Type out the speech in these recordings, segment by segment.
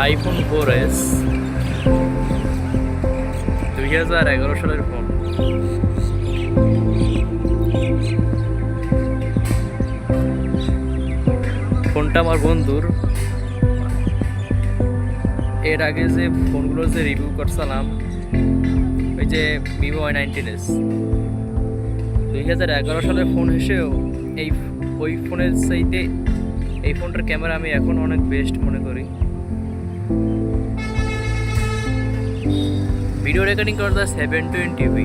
IPhone 4S 2011 সালের phone. ফোনটা আমার বন্ধুর। এর আগে যে ফোনগুলো যে রিভিউ করছিলাম, ওই যে ভিভো Y19s 2011 সালের ফোন হিসেবেও ওই ফোনের চাইতে এই ফোনটার ক্যামেরা আমি এখন অনেক বেস্ট মনে করি। ভিডিও রেকর্ডিং করা যায় 720p,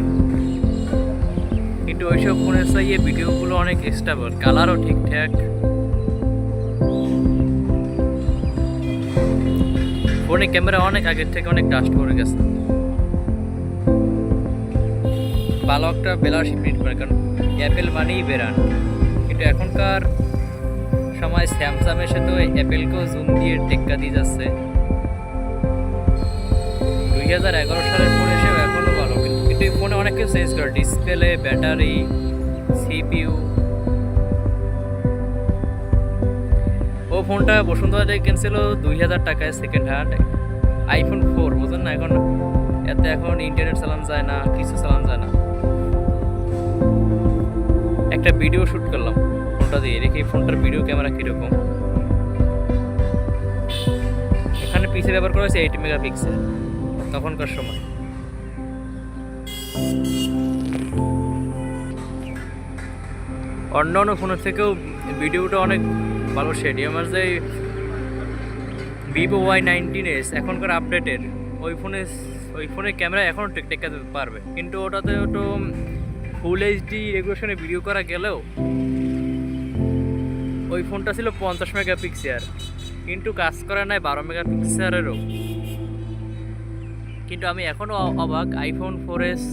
কিন্তু ওইসব ফোনের চাইয়ে ভিডিওগুলো অনেক স্টেবল, কালারও ঠিকঠাক। ফোনে ক্যামেরা অনেক আগের থেকে অনেক ডাস্ট পড়ে গেছে। ভালো একটা বেলারশিপ প্রিন্ট করে, কারণ অ্যাপেল মানেই ব্র্যান্ড। কিন্তু এখনকার সময় স্যামসাং এসে তো অ্যাপেলকেও জুম দিয়ে টেক্কা দিয়ে যাচ্ছে। 2011 সালের ফোন এসেও এখনও ভালো, কিন্তু এই ফোনে অনেক কিছু চেঞ্জ করে, ডিসপ্লে, ব্যাটারি, সিপিইউ। ও ফোনটা বসুন্ধরা থেকে কিনছিল 2000 টাকায় সেকেন্ড হ্যান্ড আইফোন 4, বুঝলেন না? এখন ইন্টারনেট চালানো যায় না, কিছু চালানো যায় না। একটা ভিডিও শ্যুট করলাম ফোনটা দিয়ে, দেখি ফোনটার ভিডিও ক্যামেরা কীরকম। এখানে পিছে ব্যবহার করা হয়েছে 8 মেগাপিক্সেল তখনকার সময়। অন্য ফোনের থেকেও ভিডিওটা অনেক ভালো শেড। আমার যে ভিভো Y19s এখনকার আপডেটের ওই ফোনের ক্যামেরা এখনও টেকাতে পারবে, কিন্তু ওটাতে তো ফুল এইচডি রেগুলেশনে ভিডিও করা গেলেও ওই ফোনটা ছিল 50 মেগাপিক্সেল, কিন্তু কাজ করা নাই 12 মেগাপিক্সেলেরও। কিন্তু আমি এখনও অবাক আইফোন 4S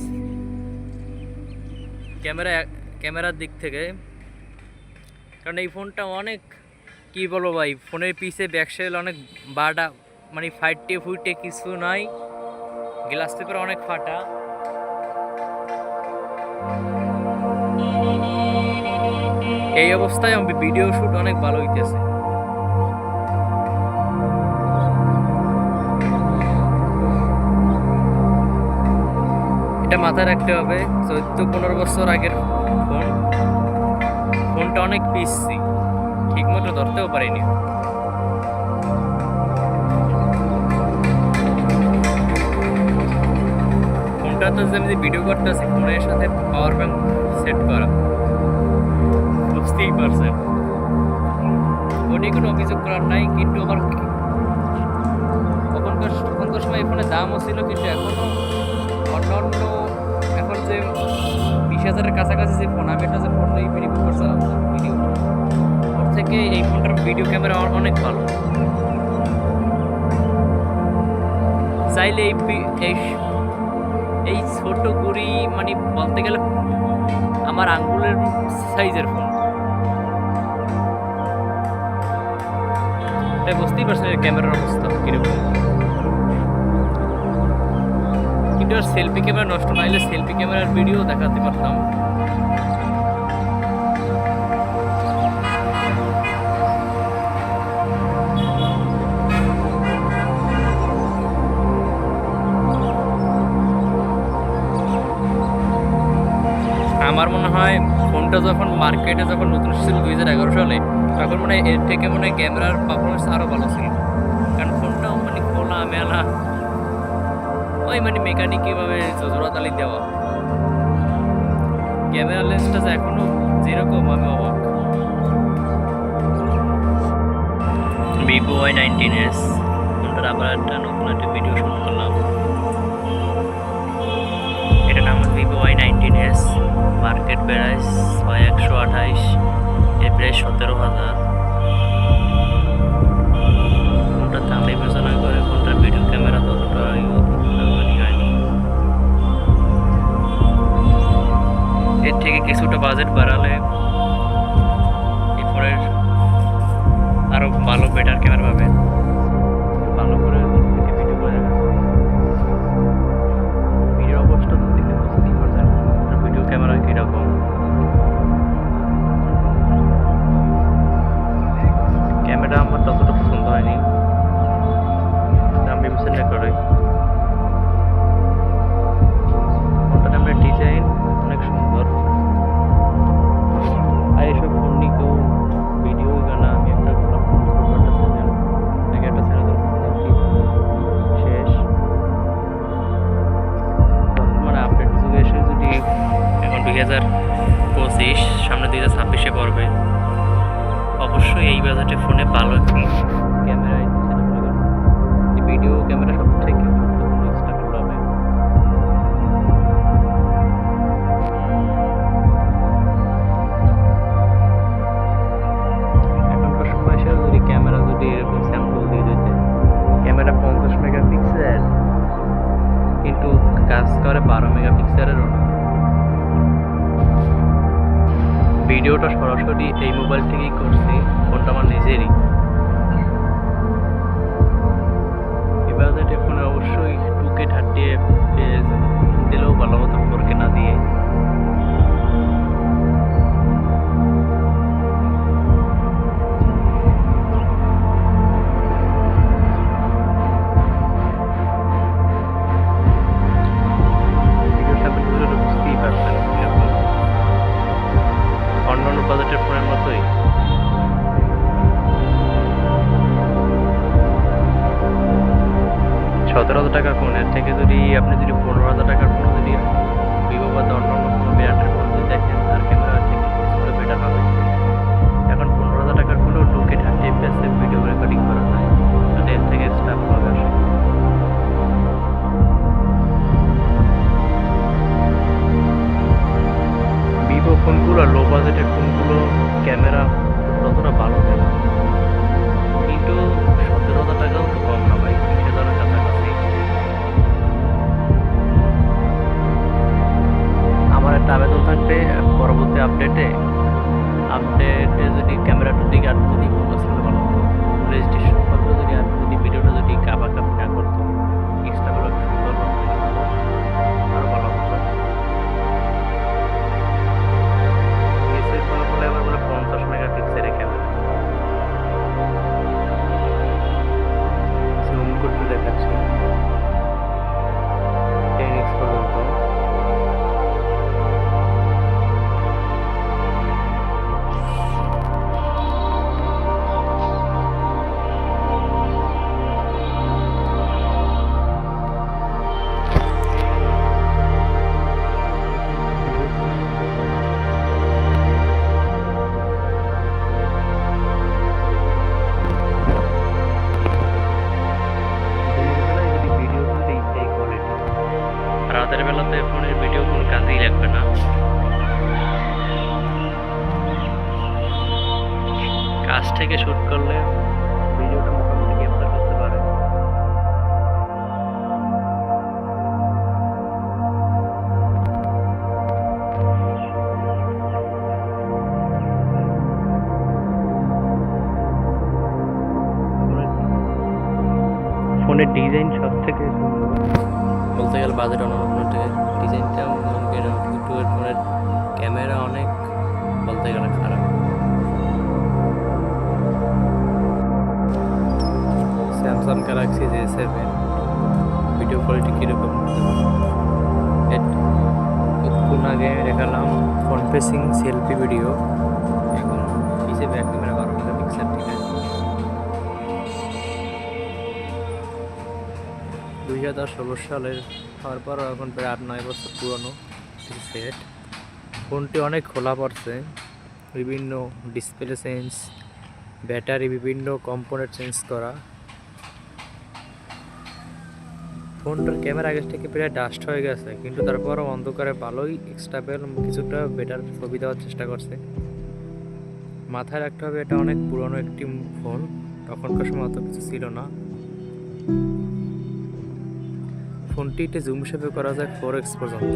ক্যামেরার দিক থেকে, কারণ এই ফোনটা অনেক, কী বলবো ভাই, ফোনের পিছে ব্যাকসাইড অনেক বাড়া, মানে ফাইটে ফুইটে কিছু নাই, গ্লাস পেপার অনেক ফাটা। এই অবস্থায় আমি ভিডিও শ্যুট অনেক ভালো হইতেছে। এটা মাথায় রাখতে হবে, 14-15 বছর আগের ফোনটা অনেক পিসি, ঠিক মতো ধরতেও পারিনি। ফোনটা তো যেমনি ভিডিও করতেছি, ফোনের সাথে পাওয়ার ব্যাংক সেট করা, বুঝতেই পারছেন। ওটি কোনো অভিযোগ করার নাই, কিন্তু আমার তখনকার সময় এই ফোনের দামও ছিল, কিন্তু এখনও অন্য এখন যে 20,000-এর কাছাকাছি যে ফোন, আমি এটা যে ফোন রিভিউ করছিলাম ভিডিও, ওর থেকে এই ফোনটার ভিডিও ক্যামেরা অনেক ভালো। চাইলে এই ছোট গুড়ি, মানে বলতে গেলে আমার আঙ্গুলের সাইজের ফোন, তাই বুঝতেই পারছেন ক্যামেরার অবস্থা কীরকম। কিন্তু আর সেলফি ক্যামেরা নষ্ট না হলে সেলফি ক্যামেরার ভিডিও দেখাতে পারতাম। আমার মনে হয় ফোনটা যখন মার্কেটে নতুন এসেছিল 2011 সালে, তখন মনে হয় এর থেকে মনে হয় ক্যামেরার পারফরমেন্স আরও ভালো ছিল, কারণ ফোনটাও মানে খোলা মেলা, ওই মানে মেকানিক কীভাবে জোড়াতালি দেওয়া, ক্যামেরা লেন্সটা এখনও যেরকম, আমি অবাক। Y19s। ফোনটার আবার একটা নতুন একটা ভিডিও শুট করলাম। এটার নাম ভিভো Y19s, মার্কেট প্রাইস 128, এর প্রাইস 17,000। ফোনটার দাম বিবেচনা করে ফোনটার ভিডিও ক্যামেরা ততটা হয়নি। এর থেকে কিছুটা বাজেট বাড়ালে এই ফোনের আরো ভালো বেটার ক্যামেরা পাবেন। ভালো করে ভিডিও করে ভিডিও অবস্থা দেখে বুঝতেই পারছেন ভিডিও ক্যামেরা কীরকম। ক্যামেরা আমার ততটা পছন্দ হয়নি, দাম বিবেচনা করে। ফোনটার ক্যামেরার ডিজাইন অনেক সুন্দর। আর এসব ফোন নিয়ে কেউ ভিডিও গানা আমি একটা শেষ বর্তমানে আপডেট যুগে এসে যদি এখন 2025, সামনে 2026-এ পড়বে, অবশ্যই এই বাজেটে ফোনে ভালো একটি ক্যামেরা ভিডিও ক্যামেরা সব থেকে গুরুত্বপূর্ণ চেষ্টা করতে হবে। এখনকার সময় এসে যদি ক্যামেরা যদি এরকম স্যাম্পল দিয়ে দিতে, ক্যামেরা 50 মেগাপিক্সেল কিন্তু কাজ করে 12 মেগাপিক্সেলেরও না। ভিডিওটা সরাসরি এই মোবাইল থেকেই করছি, ফোনটা আমার নিজেরই। এই বাজেটে ফোনে অবশ্যই 2K 30 দিলেও ভালো হতো, 4K না দিয়ে। বুঝতেই পারছেন অন্যান্য বাজেটের ফোনের মতোই 17,000 টাকার ফোনের থেকে যদি আপনি যদি 15,000 টাকার ফোন যদি ভিভো বা অন্যান্য কোনো ব্র্যান্ডের ফোন যদি দেখেন, তার ক্যামেরা থেকে কিছুটা বেটার হবে। এখন 15,000 টাকার ফোনেও 2K 30 FPS ভিডিও রেকর্ডিং করা যায়, যদি এর থেকে এক্সট্রা ভালো আসে। ভিভো ফোনগুলো লো বাজেটের ফোনগুলো ক্যামেরা ততটা ভালো দেয় না, কিন্তু 17,000 টাকাও তো কম না ভাই, 20,000-এর কাছাকাছি। আমার একটা আবেদন থাকবে পরবর্তী আপডেটে যদি ক্যামেরাটার দিকে আর যদি ফোকাস করতে ভালো হতো, রেজিস্ট্রেশন করতে যদি আর যদি ভিডিওটা যদি কাপাকাপি না করতো, এক্সট্রাগুলো সুন্দর আরও ভালো হতো। ফলে আমার বলে 50 মেগাপিক্সেলের ক্যামেরা জুম করতে দেখাচ্ছি 10x পর্যন্ত। রাতের বেলাতে ফোনের ভিডিও কোনো কাজেই লাগবে না, কাজ থেকে শুট করলে ভিডিওটা মোটামুটি ক্যাপচার করতে পারে। ফোনের ডিজাইন সব থেকে বলতে গেলে বাজেট অন্যান্য ডিজাইনটা ইউটিউবের ফোনের ক্যামেরা অনেক বলতে গেলে খারাপ। Samsung Galaxy J7 video quality কীরকম, কিছুক্ষণ আগে দেখালাম ফ্রন্ট ফেসিং সেলফি ভিডিও, এখন পিছে ব্যাক ক্যামেরা 12 মেগাপিক্সেল। ঠিক আছে, 2016 সালের হওয়ার পর এখন প্রায় 8-9 বছর পুরনো সেট। ফোনটি অনেক খোলা পড়ছে, বিভিন্ন ডিসপ্লে চেঞ্জ, ব্যাটারি বিভিন্ন কম্পোনেন্ট চেঞ্জ করা। ফোনটার ক্যামেরা আগে থেকে প্রায় ডাস্ট হয়ে গেছে, কিন্তু তারপরও অন্ধকারে ভালোই এক্সট্রাপেল কিছুটা বেটার ছবি দেওয়ার চেষ্টা করছে। মাথায় রাখতে হবে এটা অনেক পুরনো একটি ফোন, তখনকার সময় অত কিছু ছিল না। ফোনটিতে জুম হিসেবে করা যায় 4x পর্যন্ত।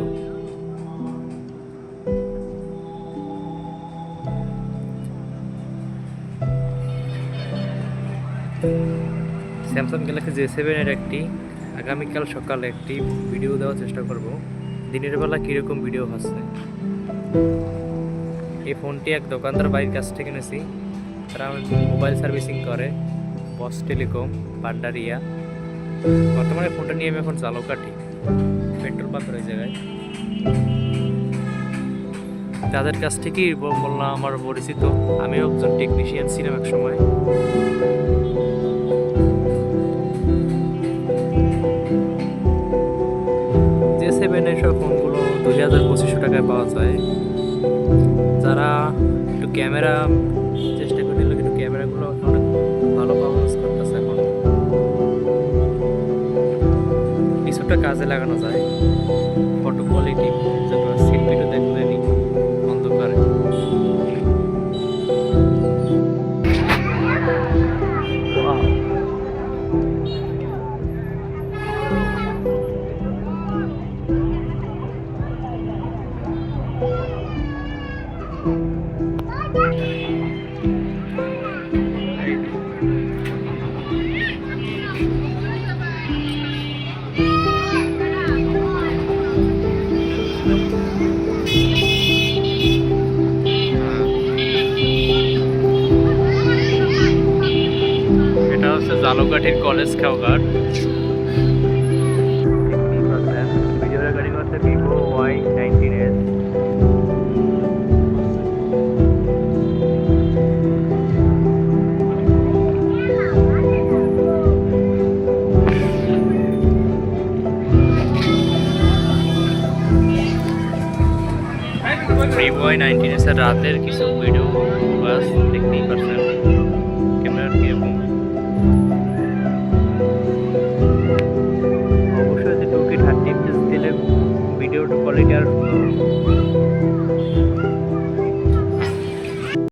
স্যামসাং গ্যালাক্সি J7 এর একটি আগামীকাল সকালে একটি ভিডিও দেওয়ার চেষ্টা করব, দিনের বেলা কীরকম ভিডিও হচ্ছে। এই ফোনটি এক দোকানদার বাড়ির কাছ থেকে নিয়েছি, তারা মোবাইল সার্ভিসিং করে, বস টেলিকম, পান্ডারিয়া। বর্তমানে ফোনটা নিয়ে আমি এখন ঝালকাঠি পেট্রোল পাম্পের ওই জায়গায়। তাদের কাছ থেকেই বললাম আমার পরিচিত, আমিও একজন টেকনিশিয়ান ছিলাম এক সময়। J7 এসব ফোনগুলো 2200 টাকায় পাওয়া যায়। যারা একটু ক্যামেরা চেষ্টা করে দিল, কিন্তু ক্যামেরাগুলো অনেক ভালো পারফরমেন্স করতেছে এখন, কিছুটা কাজে লাগানো যায়। ফটো কোয়ালিটি সেলফিটা দেখলেনি অন্ধকারে। এটা হচ্ছে ঝালকাঠির কলেজ খেওঘাট। ভিডিও রেকর্ডিং হচ্ছে Vivo Y19s। Vivo Y19s এর রাতের কিছু ভিডিও বাস দেখতেই পাচ্ছেন।